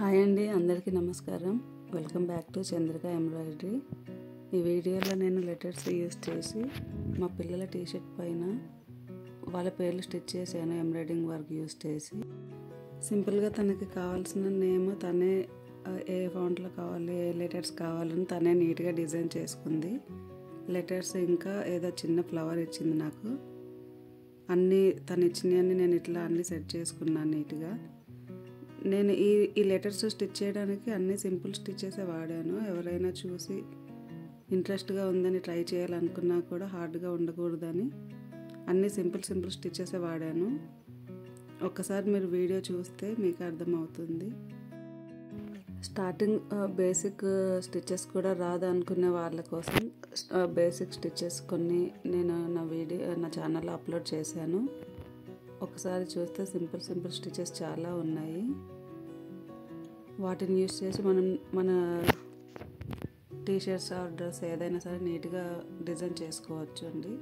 Hi అండి, అందరికీ నమస్కారం. Welcome back to Chandrika embroidery. ఈ వీడియోలో నేను లెటర్స్ యూస్ చేసి మా పిల్లల టీషర్ట్ పైన వాళ్ళ పేర్లు స్టిచ్ చేశాను. ఎంబ్రాయిడింగ్ వర్క్ యూస్ చేసి సింపుల్గా తనకి కావాల్సిన నేమ్ తనే ఏ ఫాంట్లో కావాలి, ఏ లెటర్స్ కావాలని తనే నీట్గా డిజైన్ చేసుకుంది. లెటర్స్ ఇంకా ఏదో చిన్న ఫ్లవర్ ఇచ్చింది నాకు. అన్నీ తను ఇచ్చినవన్నీ నేను ఇట్లా అన్నీ సెట్ చేసుకున్నాను నీట్గా. నేను ఈ లెటర్స్ స్టిచ్ చేయడానికి అన్ని సింపుల్ స్టిచ్చెసే వాడాను. ఎవరైనా చూసి ఇంట్రెస్ట్గా ఉందని ట్రై చేయాలనుకున్నా కూడా హార్డ్గా ఉండకూడదని అన్ని సింపుల్ స్టిచ్చెసే వాడాను. ఒక్కసారి మీరు వీడియో చూస్తే మీకు అర్థమవుతుంది. స్టార్టింగ్ బేసిక్ స్టిచ్చెస్ కూడా రాదు అనుకునే వాళ్ళ కోసం బేసిక్ స్టిచ్చెస్ కొన్ని నేను నా ఛానల్లో అప్లోడ్ చేశాను. ఒకసారి చూస్తే సింపుల్ స్టిచెస్ చాలా ఉన్నాయి. వాటిని యూస్ చేసి మనం మన టీషర్ట్స్ ఆర్ డ్రెస్ ఏదైనా సరే నీట్గా డిజైన్ చేసుకోవచ్చు అండి.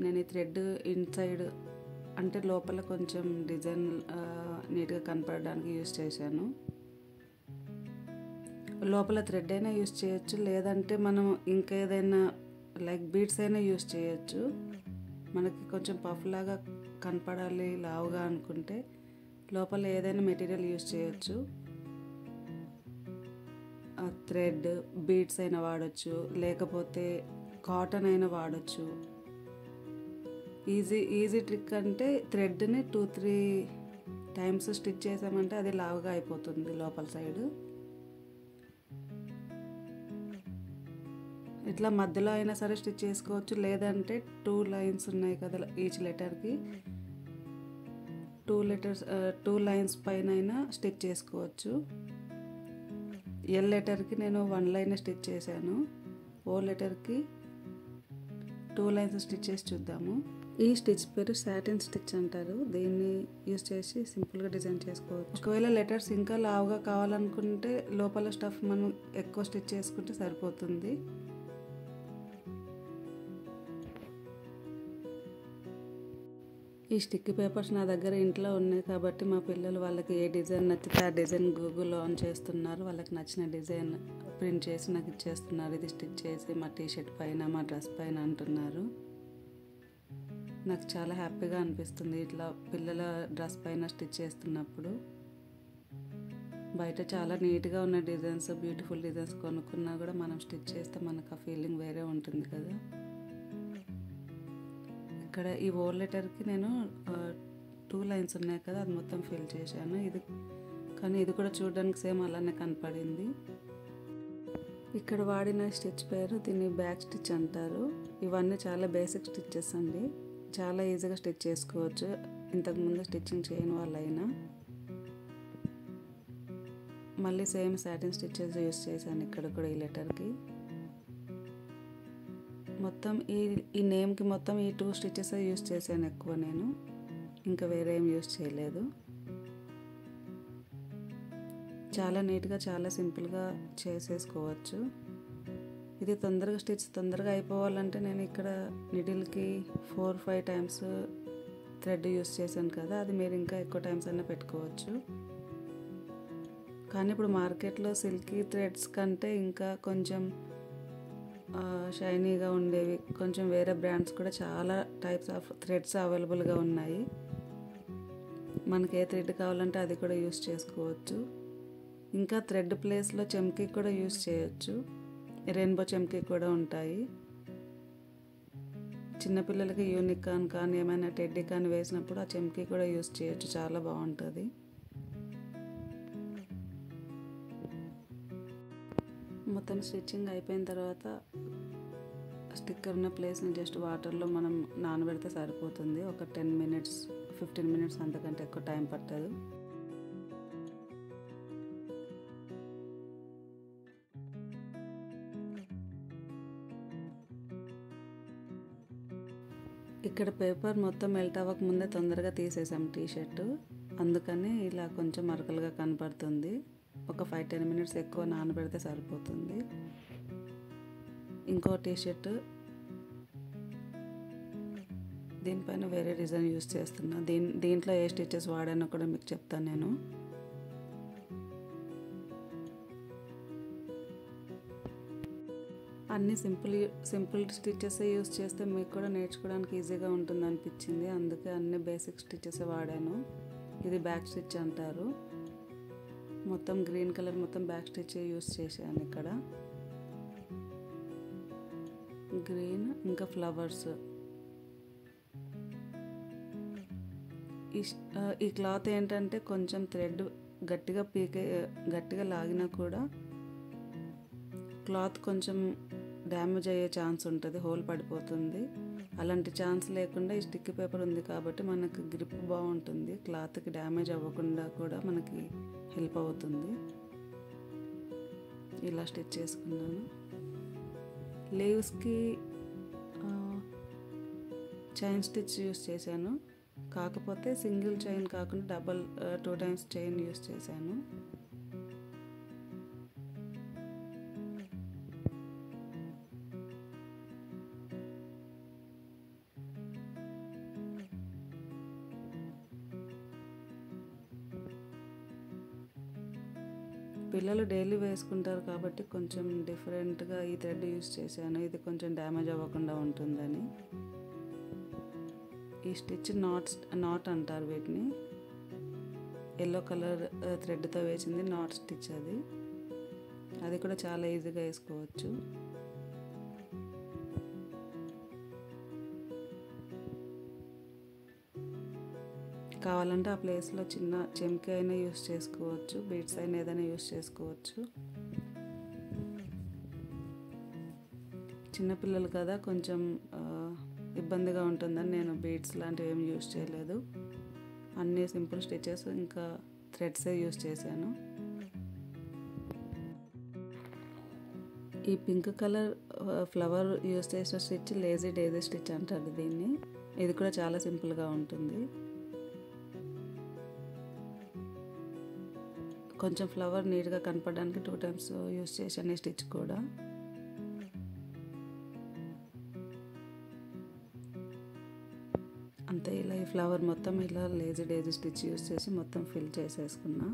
నేను ఈ థ్రెడ్ ఇన్సైడ్ అంటే లోపల కొంచెం డిజైన్ నీట్గా కనపడడానికి యూస్ చేశాను. లోపల థ్రెడ్ అయినా యూస్ చేయొచ్చు, లేదంటే మనం ఇంకేదైనా లైక్ బీడ్స్ అయినా యూస్ చేయొచ్చు. మనకి కొంచెం పఫ్ లాగా కనపడాలి లావుగా అనుకుంటే లోపల ఏదైనా మెటీరియల్ యూస్ చేయొచ్చు. థ్రెడ్ బీడ్స్ అయినా వాడచ్చు, లేకపోతే కాటన్ అయినా వాడచ్చు. ఈజీ ట్రిక్ అంటే థ్రెడ్ని 2-3 టైమ్స్ స్టిచ్ చేసామంటే అది లావుగా అయిపోతుంది లోపల సైడ్. ఇట్లా మధ్యలో అయినా సరే స్టిచ్ చేసుకోవచ్చు, లేదంటే 2 లైన్స్ ఉన్నాయి కదా ఈచ్ లెటర్కి, 2 లైన్స్ పైన అయినా స్టిచ్ చేసుకోవచ్చు. ఎల్ లెటర్కి నేను 1 లైన్ స్టిచ్ చేశాను. ఓ లెటర్కి 2 లైన్స్ స్టిచ్ చేసి చూద్దాము. ఈ స్టిచ్ పేరు సాటిన్ స్టిచ్ అంటారు. దీన్ని యూస్ చేసి సింపుల్గా డిజైన్ చేసుకోవచ్చు. ఒకవేళ లెటర్స్ ఇంకా లావుగా కావాలనుకుంటే లోపల స్టఫ్ మనం ఎక్కువ స్టిచ్ చేసుకుంటే సరిపోతుంది. ఈ స్టిక్కీ పేపర్స్ నా దగ్గర ఇంట్లో ఉన్నాయి కాబట్టి మా పిల్లలు వాళ్ళకి ఏ డిజైన్ నచ్చితే ఆ డిజైన్ గూగుల్లో ఆన్ చేస్తున్నారు. వాళ్ళకి నచ్చిన డిజైన్ ప్రింట్ చేసి నాకు ఇచ్చేస్తున్నారు. ఇది స్టిచ్ చేసి మా టీషర్ట్ పైన, మా డ్రెస్ పైన అంటున్నారు. నాకు చాలా హ్యాపీగా అనిపిస్తుంది ఇట్లా పిల్లల డ్రెస్ పైన స్టిచ్ చేస్తున్నప్పుడు. బయట చాలా నీట్గా ఉన్న డిజైన్స్, బ్యూటిఫుల్ డిజైన్స్ కొనుక్కున్నా కూడా మనం స్టిచ్ చేస్తే మనకు ఆ ఫీలింగ్ వేరే ఉంటుంది కదా. ఇక్కడ ఈ ఓ లెటర్కి నేను 2 లైన్స్ ఉన్నాయి కదా, అది మొత్తం ఫిల్ చేశాను. ఇది కూడా చూడడానికి సేమ్ అలానే కనపడింది. ఇక్కడ వాడిన స్టిచ్ పేరు దీన్ని బ్యాక్ స్టిచ్ అంటారు. ఇవన్నీ చాలా బేసిక్ స్టిచ్చెస్ అండి, చాలా ఈజీగా స్టిచ్ చేసుకోవచ్చు ఇంతకుముందు స్టిచ్చింగ్ చేయని వాళ్ళైనా. మళ్ళీ సేమ్ సాటిన్ స్టిచ్చెస్ యూస్ చేశాను ఇక్కడ కూడా ఈ లెటర్కి. మొత్తం ఈ నేమ్కి మొత్తం ఈ 2 స్టిచెస్ యూస్ చేశాను ఎక్కువ నేను, ఇంకా వేరే ఏం యూస్ చేయలేదు. చాలా నీట్గా చాలా సింపుల్గా చేసేసుకోవచ్చు. ఇది తొందరగా అయిపోవాలంటే నేను ఇక్కడ నిడిల్కి 4-5 టైమ్స్ థ్రెడ్ యూస్ చేశాను కదా, అది మీరు ఇంకా ఎక్కువ టైమ్స్ అయినా పెట్టుకోవచ్చు. కానీ ఇప్పుడు మార్కెట్లో సిల్కీ థ్రెడ్స్ కంటే ఇంకా కొంచెం షైనీగా ఉండేవి కొంచెం వేరే బ్రాండ్స్ కూడా చాలా టైప్స్ ఆఫ్ థ్రెడ్స్ అవైలబుల్గా ఉన్నాయి. మనకి ఏ థ్రెడ్ కావాలంటే అది కూడా యూస్ చేసుకోవచ్చు. ఇంకా థ్రెడ్ ప్లేస్లో చెమ్కీ కూడా యూస్ చేయొచ్చు. రెయిన్బో చెమ్కీ కూడా ఉంటాయి. చిన్నపిల్లలకి యూనికార్న్ కానీ ఏమైనా టెడ్డీ కానీ వేసినప్పుడు ఆ చెమ్కీ కూడా యూస్ చేయొచ్చు, చాలా బాగుంటుంది. మొత్తం స్టిచ్చింగ్ అయిపోయిన తర్వాత స్టిక్కర్ ఉన్న ప్లేస్ని జస్ట్ వాటర్లో మనం నానబెడితే సరిపోతుంది. ఒక 10 మినిట్స్ 15 మినిట్స్, అంతకంటే ఎక్కువ టైం పట్టదు. ఇక్కడ పేపర్ మొత్తం మెల్ట్ అవ్వక ముందే తొందరగా తీసేసాం టీషర్ట్, అందుకని ఇలా కొంచెం మరకలుగా కనపడుతుంది. ఒక 5-10 మినిట్స్ ఎక్కువ నానబెడితే సరిపోతుంది. ఇంకో టీషర్ట్ దీనిపైన వేరే డిజైన్ యూస్ చేస్తున్నా. దీంట్లో ఏ స్టిచెస్ వాడానో కూడా మీకు చెప్తాను నేను. అన్నీ సింపుల్ స్టిచెస్ యూస్ చేస్తే మీకు కూడా నేర్చుకోవడానికి ఈజీగా ఉంటుంది అనిపించింది. అందుకే అన్ని బేసిక్ స్టిచెస్ వాడాను. ఇది బ్యాక్ స్టిచ్ అంటారు. మొత్తం గ్రీన్ కలర్ మొత్తం బ్యాక్ స్టిచ్ యూస్ చేశాను. ఇక్కడ గ్రీన్ ఇంకా ఫ్లవర్స్. ఈ క్లాత్ ఏంటంటే కొంచెం థ్రెడ్ గట్టిగా లాగినా కూడా క్లాత్ కొంచెం డ్యామేజ్ అయ్యే ఛాన్స్ ఉంటుంది, హోల్ పడిపోతుంది. అలాంటి ఛాన్స్ లేకుండా ఈ స్టిక్కీ పేపర్ ఉంది కాబట్టి మనకి గ్రిప్ బాగుంటుంది, క్లాత్కి డ్యామేజ్ అవ్వకుండా కూడా మనకి హెల్ప్ అవుతుంది. ఇలా స్టిచ్ చేసుకున్నాను. లీవ్స్కి చైన్ స్టిచ్ యూస్ చేశాను, కాకపోతే సింగిల్ చైన్ కాకుండా 2 టైమ్స్ చైన్ యూస్ చేశాను. పిల్లలు డైలీ వేసుకుంటారు కాబట్టి కొంచెం డిఫరెంట్గా ఈ థ్రెడ్ యూస్ చేశాను, ఇది కొంచెం డ్యామేజ్ అవ్వకుండా ఉంటుందని. ఈ స్టిచ్ నాట్ అంటారు వీటిని. ఎల్లో కలర్ థ్రెడ్తో వేసింది నాట్ స్టిచ్. అది కూడా చాలా ఈజీగా వేసుకోవచ్చు. కావాలంటే ఆ ప్లేస్లో చిన్న చెంకి అయినా యూస్ చేసుకోవచ్చు, బీడ్స్ అయినా ఏదైనా యూస్ చేసుకోవచ్చు. చిన్నపిల్లలు కదా కొంచెం ఇబ్బందిగా ఉంటుందని నేను బీడ్స్ లాంటివి ఏమి యూస్ చేయలేదు. అన్నీ సింపుల్ స్టిచెస్ ఇంకా థ్రెడ్సే యూస్ చేశాను. ఈ పింక్ కలర్ ఫ్లవర్ యూస్ చేసిన స్టిచ్ లేజీ డేజీ స్టిచ్ అంటారు దీన్ని. ఇది కూడా చాలా సింపుల్గా ఉంటుంది. కొంచెం ఫ్లవర్ నీట్గా కనపడడానికి 2 టైమ్స్ యూస్ చేశాను ఈ స్టిచ్ కూడా. అంతే, ఇలా ఈ ఫ్లవర్ మొత్తం ఇలా లేజీ డేజీ స్టిచ్ యూస్ చేసి మొత్తం ఫిల్ చేసేసుకున్నా.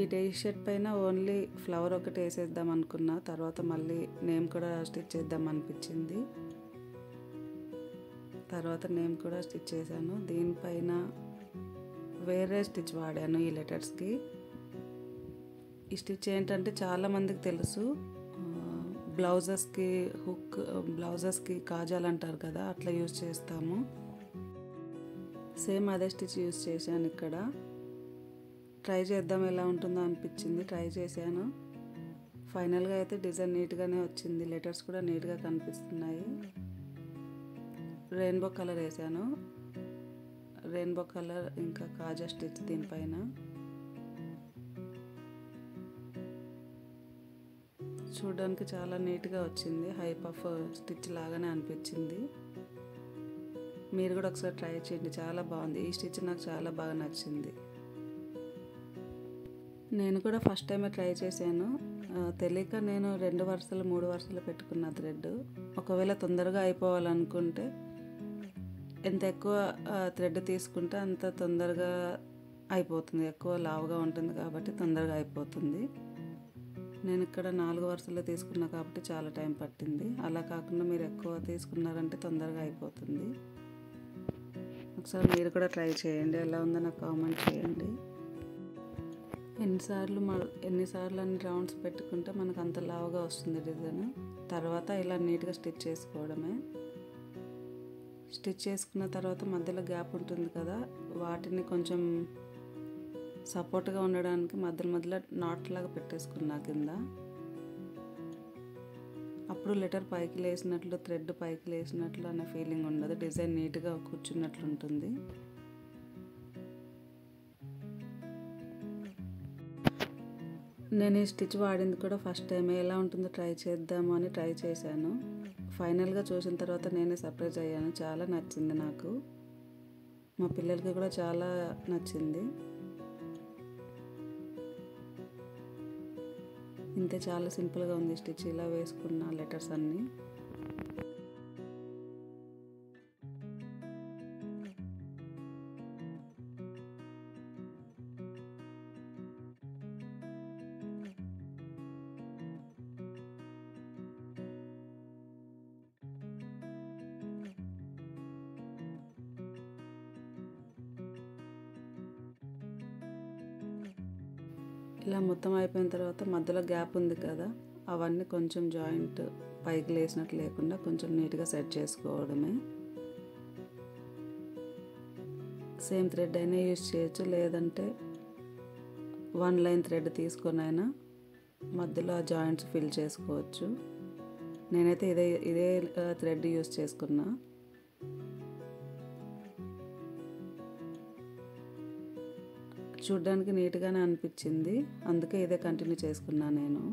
ఈ టీ షర్ట్ పైన ఓన్లీ ఫ్లవర్ ఒకటి వేసేద్దాం అనుకున్నా, తర్వాత మళ్ళీ నేమ్ కూడా స్టిచ్ చేద్దాం అనిపించింది. తర్వాత నేమ్ కూడా స్టిచ్ చేశాను. దీనిపైన వేరే స్టిచ్ వాడాను ఈ లెటర్స్కి. ఈ స్టిచ్ ఏంటంటే చాలామందికి తెలుసు, బ్లౌజెస్కి కాజాలు అంటారు కదా, అట్లా యూజ్ చేస్తాము. సేమ్ అదే స్టిచ్ యూజ్ చేశాను ఇక్కడ. ట్రై చేద్దాం ఎలా ఉంటుందో అనిపించింది, ట్రై చేశాను. ఫైనల్గా అయితే డిజైన్ నీట్గానే వచ్చింది, లెటర్స్ కూడా నీట్గా కనిపిస్తున్నాయి. రెయిన్బో కలర్ వేసాను, రెయిన్బో కలర్ ఇంకా కాజా స్టిచ్ దీనిపైన. చూడడానికి చాలా నీట్గా వచ్చింది, హై పఫ్ స్టిచ్ లాగానే అనిపించింది. మీరు కూడా ఒకసారి ట్రై చేయండి, చాలా బాగుంది. ఈ స్టిచ్ నాకు చాలా బాగా నచ్చింది. నేను కూడా ఫస్ట్ టైమే ట్రై చేశాను. తెలియక నేను 2 వరుసలు 3 వరుసలు పెట్టుకున్న థ్రెడ్. ఒకవేళ తొందరగా అయిపోవాలనుకుంటే ఎంత ఎక్కువ థ్రెడ్ తీసుకుంటే అంత తొందరగా అయిపోతుంది. ఎక్కువ లావుగా ఉంటుంది కాబట్టి తొందరగా అయిపోతుంది. నేను ఇక్కడ 4 వరుసలు తీసుకున్నా కాబట్టి చాలా టైం పట్టింది. అలా కాకుండా మీరు ఎక్కువ తీసుకున్నారంటే తొందరగా అయిపోతుంది. ఒకసారి మీరు కూడా ట్రై చేయండి. ఎలా ఉందో నాకు కామెంట్ చేయండి. ఎన్నిసార్లు అన్ని రౌండ్స్ పెట్టుకుంటే మనకు అంత లావుగా వస్తుంది డిజైన్. తర్వాత ఇలా నీట్గా స్టిచ్ చేసుకోవడమే. స్టిచ్ చేసుకున్న తర్వాత మధ్యలో గ్యాప్ ఉంటుంది కదా, వాటిని కొంచెం సపోర్ట్గా ఉండడానికి మధ్యలో నాట్ లాగా పెట్టేసుకున్నా కింద. అప్పుడు లెటర్ పైకి లేసినట్లు, థ్రెడ్ పైకి లేసినట్లు అనే ఫీలింగ్ ఉండదు. డిజైన్ నీట్గా కూర్చున్నట్లు ఉంటుంది. నేను ఈ స్టిచ్ వాడింది కూడా ఫస్ట్ టైం. ఎలా ఉంటుందో ట్రై చేద్దాము అని ట్రై చేశాను. ఫైనల్గా చూసిన తర్వాత నేనే సర్ప్రైజ్ అయ్యాను. చాలా నచ్చింది నాకు. మా పిల్లలకి కూడా చాలా నచ్చింది. ఇంతే, చాలా సింపుల్గా ఉంది స్టిచ్. ఇలా వేసుకున్న లెటర్స్ అన్నీ. ఇలా మొత్తం అయిపోయిన తర్వాత మధ్యలో గ్యాప్ ఉంది కదా, అవన్నీ కొంచెం జాయింట్ పైకి లేసినట్టు లేకుండా కొంచెం నీట్గా సెట్ చేసుకోవడమే. సేమ్ థ్రెడ్ అయినా యూజ్ చేయొచ్చు, లేదంటే 1 లైన్ థ్రెడ్ తీసుకొని అయినా మధ్యలో ఆ జాయింట్స్ ఫిల్ చేసుకోవచ్చు. నేనైతే ఇదే థ్రెడ్ యూజ్ చేసుకున్నా. చూడ్డానికి నీట్గానే అనిపించింది, అందుకే ఇదే కంటిన్యూ చేసుకున్నా నేను.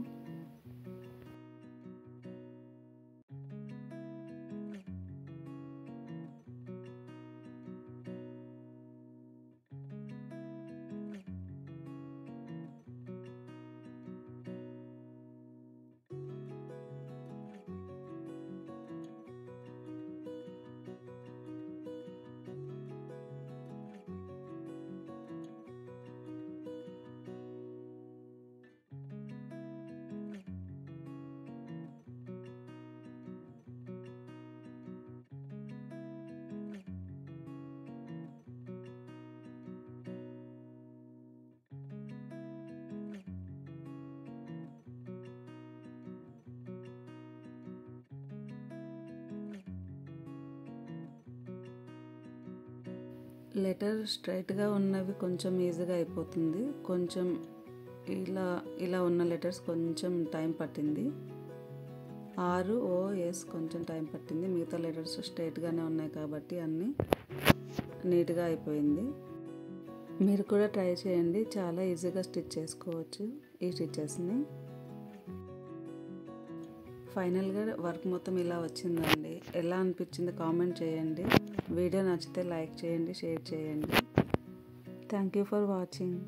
లెటర్ స్ట్రైట్గా ఉన్నవి కొంచెం ఈజీగా అయిపోతుంది. కొంచెం ఇలా ఉన్న లెటర్స్ కొంచెం టైం పట్టింది. ROS కొంచెం టైం పట్టింది. మిగతా లెటర్స్ స్ట్రైట్గానే ఉన్నాయి కాబట్టి అన్నీ నీట్గా అయిపోయింది. మీరు కూడా ట్రై చేయండి. చాలా ఈజీగా స్టిచ్ చేసుకోవచ్చు ఈ స్టిచెస్ని. ఫైనల్గా వర్క్ మొత్తం ఇలా వచ్చిందండి. ఎలా అనిపించింది కామెంట్ చేయండి. వీడియో నచ్చితే లైక్ చేయండి, షేర్ చేయండి. Thank you for watching.